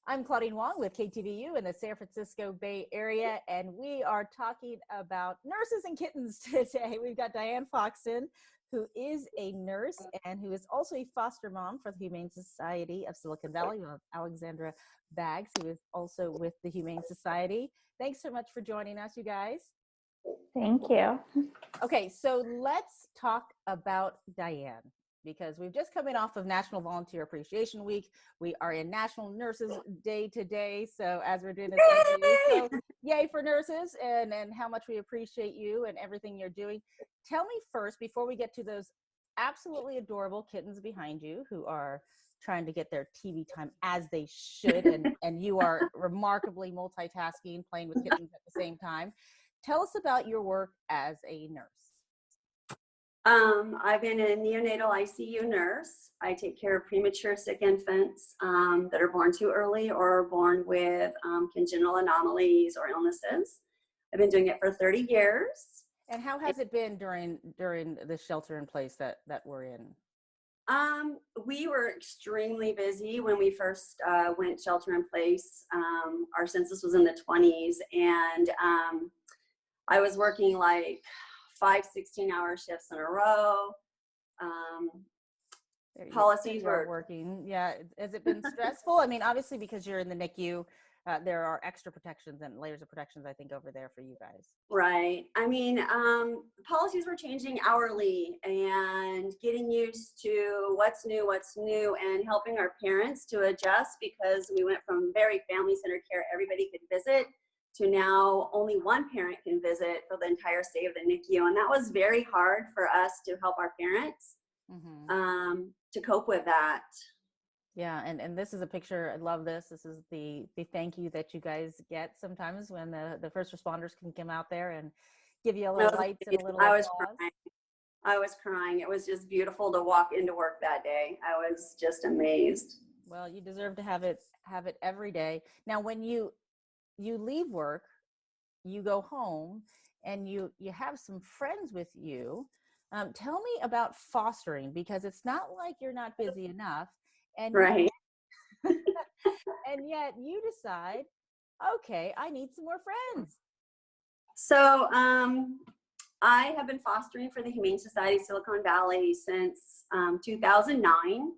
I'm Claudine Wong with KTVU in the San Francisco Bay Area, and we are talking about nurses and kittens today. We've got Diane Foxton, who is a nurse and who is also a foster mom for the Humane Society of Silicon Valley. We have Alexandra Baggs, who is also with the Humane Society. Thanks so much for joining us, you guys. Thank you. Okay, so let's talk about Diane, because we've just coming off of National Volunteer Appreciation Week. We are in National Nurses Day today. So as we're doing this interview, so yay for nurses and how much we appreciate you and everything you're doing. Tell me first, before we get to those absolutely adorable kittens behind you who are trying to get their TV time as they should, and you are remarkably multitasking, playing with kittens at the same time. Tell us about your work as a nurse. I've been a neonatal ICU nurse. I take care of premature sick infants that are born too early or born with congenital anomalies or illnesses. I've been doing it for 30 years. And how has it been during the shelter in place that we're in? We were extremely busy when we first went shelter in place. Our census was in the 20s, and I was working like 5 16-hour shifts in a row. Policies were working. Yeah. Has it been stressful? I mean, obviously, because you're in the NICU, there are extra protections and layers of protections, I think, over there for you guys. Right. I mean, policies were changing hourly and getting used to what's new, and helping our parents to adjust, because we went from very family-centered care, everybody could visit, to now only one parent can visit for the entire stay of the NICU. And that was very hard for us to help our parents to cope with that. Yeah, and this is a picture. I love this. This is the thank you that you guys get sometimes when the first responders can come out there and give you a little lights and a little applause. I was crying. It was just beautiful to walk into work that day. I was just amazed. Well, you deserve to have it every day. Now, when you leave work, you go home, and you have some friends with you. Tell me about fostering, because it's not like you're not busy enough, and right. and yet you decide, okay, I need some more friends. So I have been fostering for the Humane Society of Silicon Valley since 2009.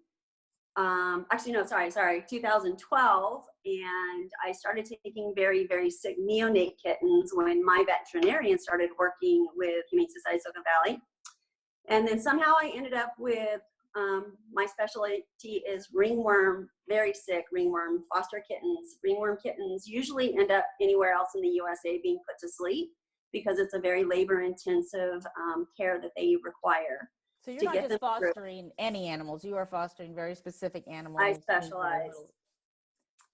Actually, no, sorry, 2012. And I started taking very, very sick neonate kittens when my veterinarian started working with Humane Society of Silicon Valley. And then somehow I ended up with, my specialty is ringworm, very sick ringworm, foster kittens. Ringworm kittens usually end up anywhere else in the USA being put to sleep, because it's a very labor-intensive care that they require. So you're not just fostering any animals, you are fostering very specific animals. I specialize.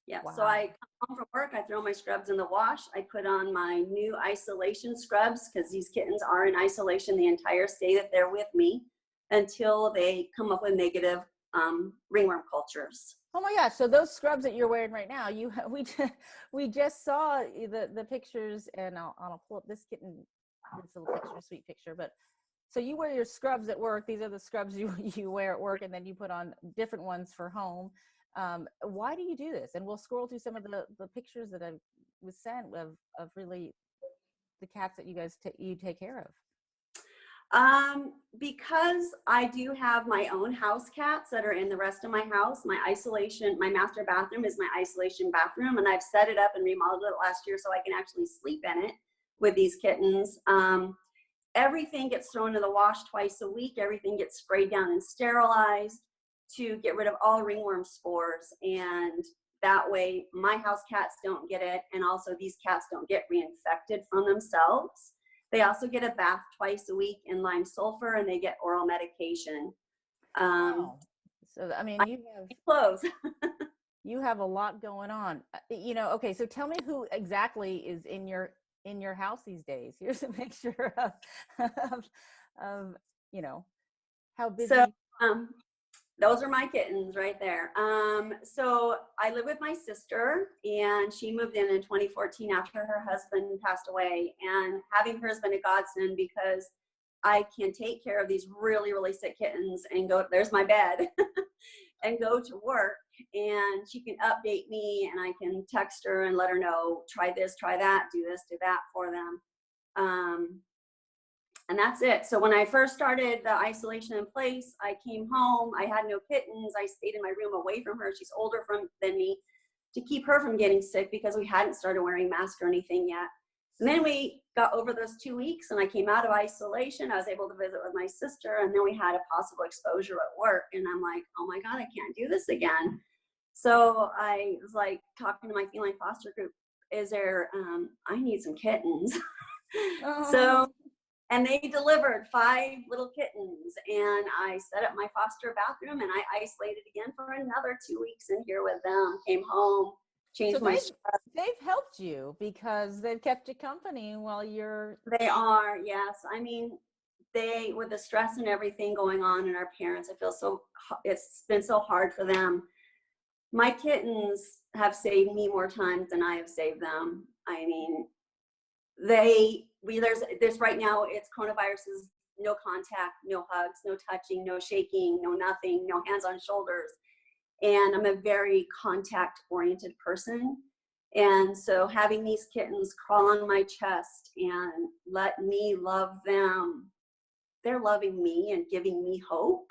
Yeah, wow. So I come home from work, I throw my scrubs in the wash, I put on my new isolation scrubs, because these kittens are in isolation the entire stay that they're with me, until they come up with negative ringworm cultures. Oh my gosh! So those scrubs that you're wearing right now, we just saw the pictures, and I'll pull up this kitten, this little picture, sweet picture. But so you wear your scrubs at work. These are the scrubs you wear at work, and then you put on different ones for home. Why do you do this? And we'll scroll through some of the pictures that I was sent of really the cats that you guys you take care of. Because I do have my own house cats that are in the rest of my house. My master bathroom is my isolation bathroom, and I've set it up and remodeled it last year so I can actually sleep in it with these kittens. Everything gets thrown in the wash twice a week. Everything gets sprayed down and sterilized to get rid of all ringworm spores. And that way my house cats don't get it, and also these cats don't get reinfected from themselves. They also get a bath twice a week in lime sulfur, and they get oral medication. Wow. So, I mean, you have clothes. You have a lot going on. Okay, so tell me who exactly is in your house these days. Here's a picture of how busy. So, those are my kittens right there. So I live with my sister, and she moved in 2014 after her husband passed away. And having her has been a godsend, because I can take care of these really, really sick kittens and go, there's my bed, and go to work. and she can update me, and I can text her and let her know, try this, try that, do this, do that for them. And that's it. So when I first started the isolation in place, I came home, I had no kittens. I stayed in my room away from her. She's older than me, to keep her from getting sick, because we hadn't started wearing masks or anything yet. And then we got over those 2 weeks and I came out of isolation. I was able to visit with my sister, and then we had a possible exposure at work. And I'm like, oh my God, I can't do this again. So I was like talking to my feline foster group, I need some kittens. Oh. So, and they delivered 5 little kittens, and I set up my foster bathroom, and I isolated again for another 2 weeks in here with them, came home, changed So my they've helped you because they've kept you company while you're. They are, yes. I mean, with the stress and everything going on in our parents, it's been so hard for them. My kittens have saved me more times than I have saved them. I mean, there's right now, it's coronaviruses, no contact, no hugs, no touching, no shaking, no nothing, no hands on shoulders. And I'm a very contact oriented person. And so having these kittens crawl on my chest and let me love them, they're loving me and giving me hope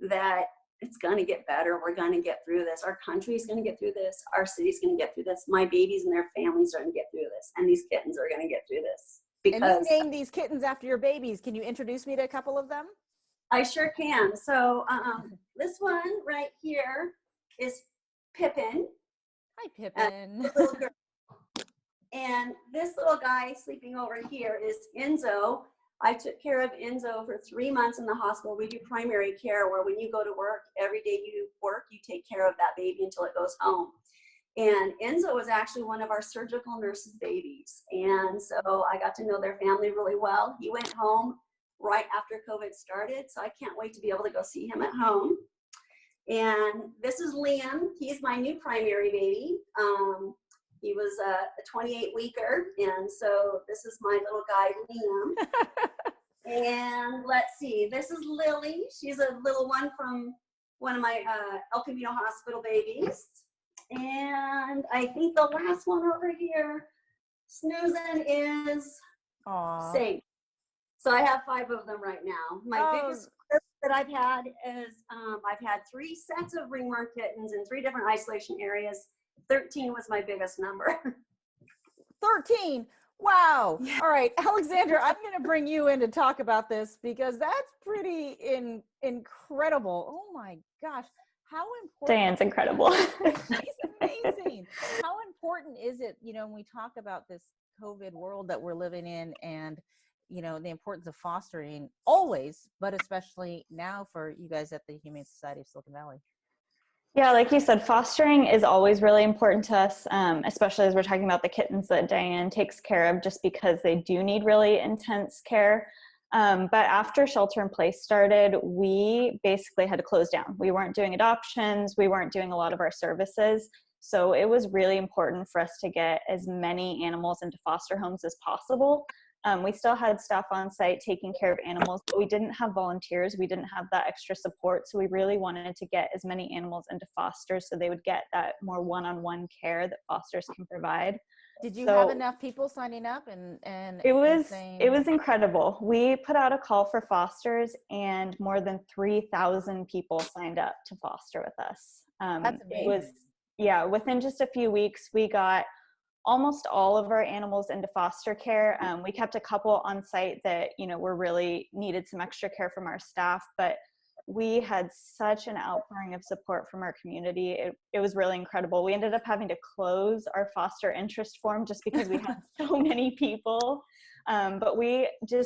that it's going to get better. We're going to get through this. Our country is going to get through this. Our city's going to get through this. My babies and their families are going to get through this. And these kittens are going to get through this. And you named these kittens after your babies. Can you introduce me to a couple of them? I sure can. So this one right here is Pippin. Hi, Pippin. Little girl. And this little guy sleeping over here is Enzo. I took care of Enzo for 3 months in the hospital. We do primary care, where when you go to work, every day you work, you take care of that baby until it goes home. And Enzo was actually one of our surgical nurses' babies. And so I got to know their family really well. He went home right after COVID started, so I can't wait to be able to go see him at home. And this is Liam. He's my new primary baby. He was a 28-weeker, and so this is my little guy, Liam. And let's see, this is Lily. She's a little one from one of my El Camino Hospital babies. And I think the last one over here, snoozing, is Safe. So I have 5 of them right now. My biggest that I've had is I've had 3 sets of ringworm kittens in 3 different isolation areas. 13 was my biggest number. 13. Wow. Yeah. All right, Alexandra, I'm going to bring you in to talk about this because that's pretty incredible. Oh my gosh. How important. Diane's incredible. She's amazing. How important is it, when we talk about this COVID world that we're living in, and, the importance of fostering always, but especially now for you guys at the Humane Society of Silicon Valley? Yeah, like you said, fostering is always really important to us, especially as we're talking about the kittens that Diane takes care of, just because they do need really intense care. But after shelter in place started, we basically had to close down. We weren't doing adoptions. We weren't doing a lot of our services. So it was really important for us to get as many animals into foster homes as possible. We still had staff on site taking care of animals, but we didn't have volunteers. We didn't have that extra support. So we really wanted to get as many animals into foster so they would get that more one-on-one care that fosters can provide. Did you have enough people signing up? And it was incredible. We put out a call for fosters, and more than 3,000 people signed up to foster with us. That's amazing. Within just a few weeks, we got almost all of our animals into foster care. We kept a couple on site that, were really needed some extra care from our staff, but we had such an outpouring of support from our community. It was really incredible. We ended up having to close our foster interest form just because we had so many people. But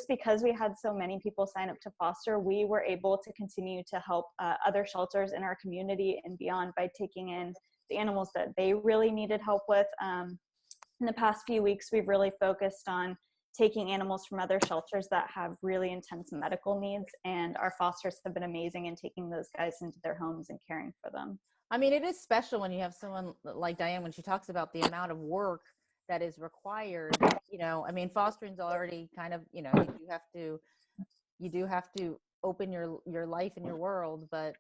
because we had so many people sign up to foster, we were able to continue to help other shelters in our community and beyond by taking in the animals that they really needed help with. In the past few weeks, we've really focused on taking animals from other shelters that have really intense medical needs, and our fosters have been amazing in taking those guys into their homes and caring for them. I mean, it is special when you have someone like Diane, when she talks about the amount of work that is required. Fostering's already kind of, you do have to open your life and your world, but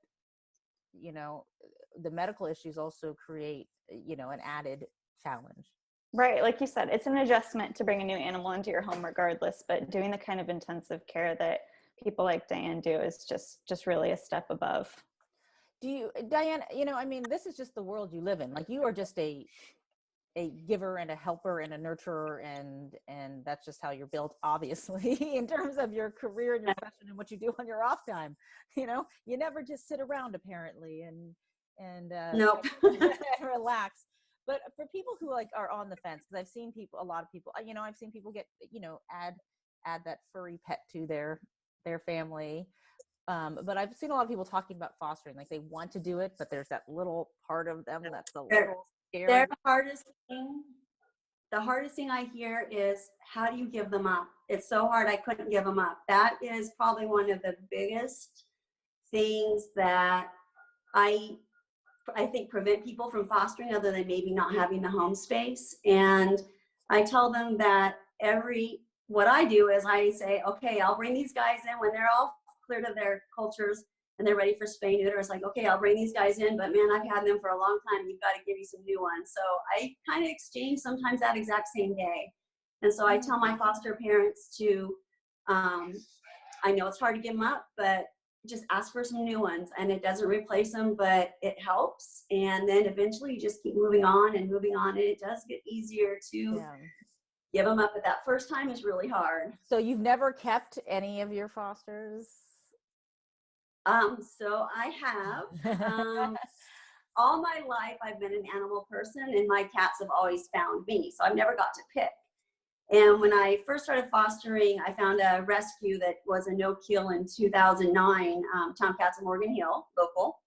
the medical issues also create, you know, an added challenge. Right. Like you said, it's an adjustment to bring a new animal into your home regardless, but doing the kind of intensive care that people like Diane do is just really a step above. Do you, Diane, you know, I mean, this is just the world you live in. Like, you are just a giver and a helper and a nurturer, and that's just how you're built, obviously, in terms of your career and your profession and what you do on your off time. You know, you never just sit around, apparently, and Nope. relax. But for people who like are on the fence, because I've seen people, a lot of people, you know, I've seen people get, you know, add that furry pet to their family. But I've seen a lot of people talking about fostering, like they want to do it, but there's that little part of them that's a little They're scared. the hardest thing. The hardest thing I hear is, how do you give them up? It's so hard, I couldn't give them up. That is probably one of the biggest things that I think prevent people from fostering, other than maybe not having the home space. And I tell them that what I do is I say, okay, I'll bring these guys in when they're all cleared of their cultures and they're ready for spay neuter. It's like, okay, I'll bring these guys in, but man, I've had them for a long time. You've got to give me some new ones. So I kind of exchange sometimes that exact same day. And so I tell my foster parents to, I know it's hard to give them up, but just ask for some new ones, and it doesn't replace them, but it helps. And then eventually you just keep moving on and moving on, and it does get easier to give them up. But that first time is really hard. So you've never kept any of your fosters? So I have. All my life I've been an animal person, and my cats have always found me, so I've never got to pick. And when I first started fostering, I found a rescue that was a no-kill in 2009, Tomcats of Morgan Hill, local.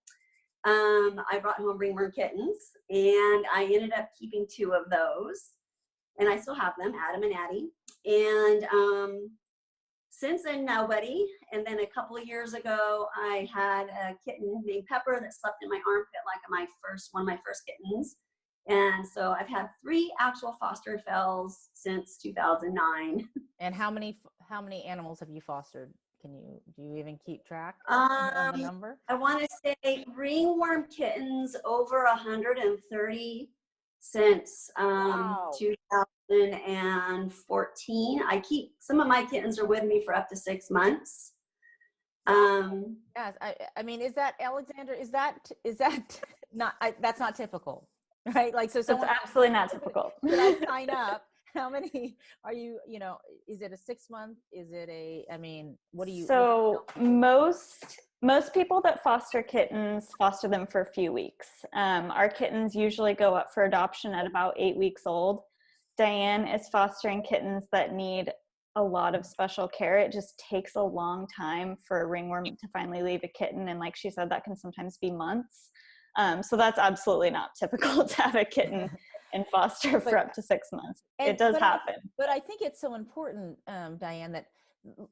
I brought home ringworm kittens, and I ended up keeping 2 of those, and I still have them, Adam and Addie. And since then, nobody. And then a couple of years ago, I had a kitten named Pepper that slept in my armpit like one of my first kittens. And so I've had 3 actual foster fells since 2009. And how many animals have you fostered? Do you even keep track of the number? I want to say ringworm kittens over 130 since Wow. 2014. Some of my kittens are with me for up to 6 months. Yes, I mean, is that, Alexander, is that not, that's not typical, right? Like, so That's absolutely not typical. Did I sign up? How many are you, you know, is it a 6 month? Is it I mean, what do you? So most people that foster kittens foster them for a few weeks. Our kittens usually go up for adoption at about 8 weeks old. Diane is fostering kittens that need a lot of special care. It just takes a long time for a ringworm to finally leave a kitten. And like she said, that can sometimes be months. So that's absolutely not typical to have a kitten in foster for up to 6 months. It does happen. But I think it's so important, Diane, that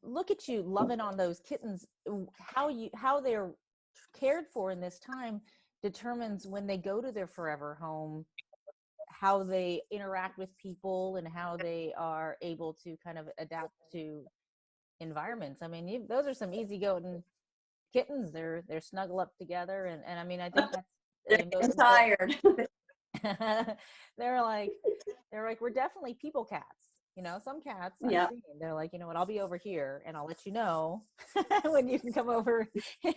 look at you loving on those kittens. How they're cared for in this time determines when they go to their forever home, how they interact with people, and how they are able to kind of adapt to environments. I mean, those are some easygoing kittens. They're snuggle up together, and I mean, I think that's Tired. they're like we're definitely people cats. You know, some cats I've seen, they're like, you know what, I'll be over here and I'll let you know when you can come over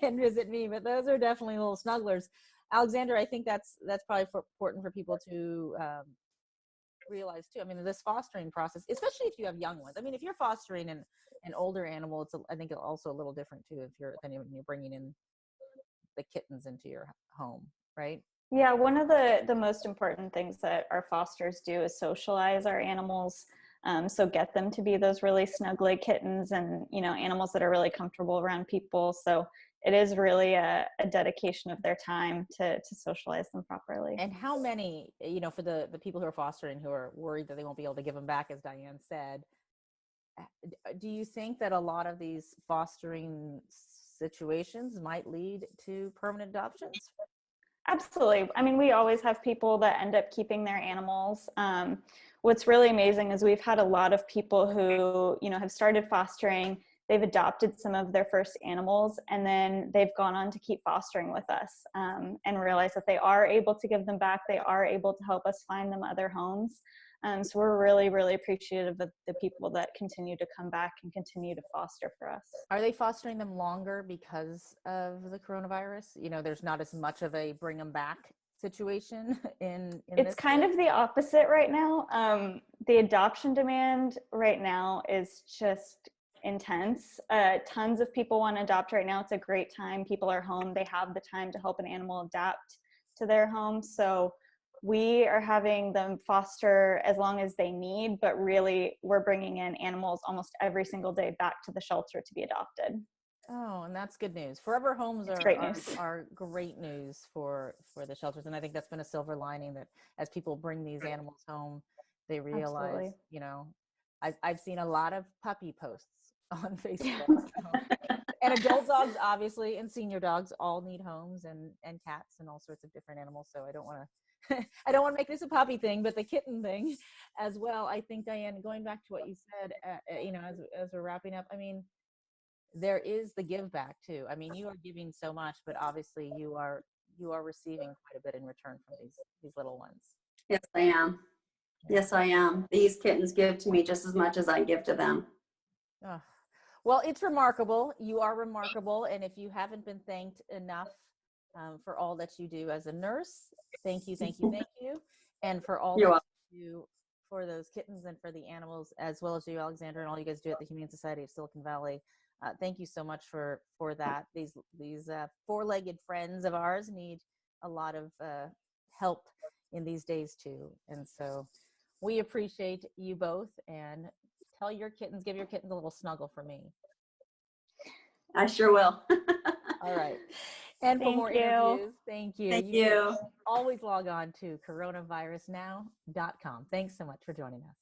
and visit me. But those are definitely little snugglers. Alexander, I think that's probably important for people to realize too. I mean, this fostering process, especially if you have young ones. I mean, if you're fostering an older animal, I think it's also a little different too when you're bringing in the kittens into your home, right? Yeah, one of the most important things that our fosters do is socialize our animals. So get them to be those really snuggly kittens, and, you know, animals that are really comfortable around people. So it is really a dedication of their time to socialize them properly. And how many, you know, for the people who are fostering, who are worried that they won't be able to give them back, as Diane said, do you think that a lot of these fostering situations might lead to permanent adoptions? Absolutely. I mean, we always have people that end up keeping their animals. What's really amazing is we've had a lot of people who, you know, have started fostering, they've adopted some of their first animals, and then they've gone on to keep fostering with us, and realize that they are able to give them back. They are able to help us find them other homes. So we're really, really appreciative of the people that continue to come back and continue to foster for us. Are they fostering them longer because of the coronavirus? You know, there's not as much of a bring them back situation in It's this kind way? of the opposite right now. The adoption demand right now is just intense. Tons of people want to adopt right now. It's a great time. People are home. They have the time to help an animal adapt to their home. So we are having them foster as long as they need, but really we're bringing in animals almost every single day back to the shelter to be adopted. Oh, and that's good news. Forever homes It's are, great are news. are great news for the shelters, and I think that's been a silver lining, that as people bring these animals home, they realize, Absolutely. you know, I've seen a lot of puppy posts on Yeah. Facebook. And adult dogs, obviously, and senior dogs all need homes, and cats and all sorts of different animals. So I don't want to I don't want to make this a puppy thing, but the kitten thing as well. I think, Diane, going back to what you said, you know, as we're wrapping up, I mean, there is the give back too. I mean, you are giving so much, but obviously you are receiving quite a bit in return from these little ones. Yes, I am. Yes, I am. These kittens give to me just as much as I give to them. Oh, well, it's remarkable. You are remarkable. And if you haven't been thanked enough for all that you do as a nurse, thank you, thank you, thank you. And for all You're that welcome. you do for those kittens and for the animals, as well as you, Alexandra, and all you guys do at the Humane Society of Silicon Valley. Thank you so much for that. These four-legged friends of ours need a lot of help in these days too. And so we appreciate you both, and give your kittens a little snuggle for me. I sure will. All right. And for more Thank you. interviews, thank you. Thank You can you. always log on to coronavirusnow.com. Thanks so much for joining us.